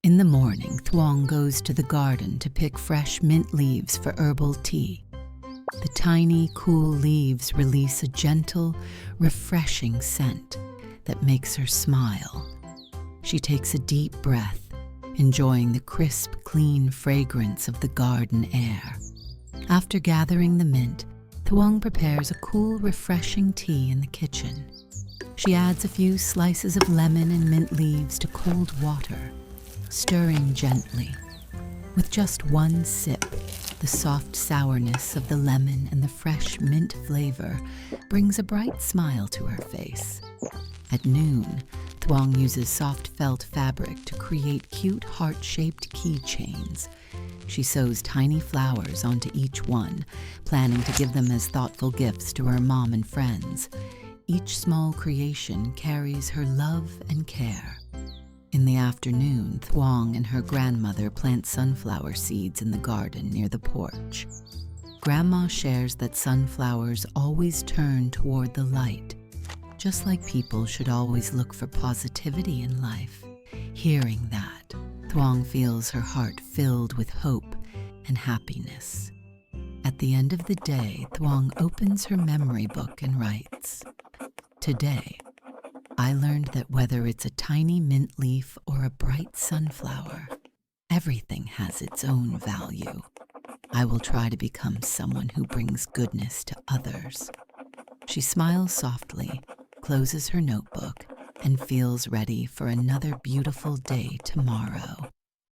In the morning, Thuong goes to the garden to pick fresh mint leaves for herbal tea. The tiny, cool leaves release a gentle, refreshing scent that makes her smile. She takes a deep breath, enjoying the crisp, clean fragrance of the garden air. After gathering the mint, Thuong prepares a cool, refreshing tea in the kitchen. She adds a few slices of lemon and mint leaves to cold water, stirring gently. With just one sip, the soft sourness of the lemon and the fresh mint flavor brings a bright smile to her face. At noon, Thuong uses soft felt fabric to create cute heart-shaped keychains. She sews tiny flowers onto each one, planning to give them as thoughtful gifts to her mom and friends. Each small creation carries her love and care. In the afternoon, Thuong and her grandmother plant sunflower seeds in the garden near the porch. Grandma shares that sunflowers always turn toward the light, just like people should always look for positivity in life. Hearing that, Thuong feels her heart filled with hope and happiness. At the end of the day, Thuong opens her memory book and writes, "Today, I learned that whether it's a tiny mint leaf or a bright sunflower, everything has its own value. I will try to become someone who brings goodness to others." She smiles softly, closes her notebook, and feels ready for another beautiful day tomorrow.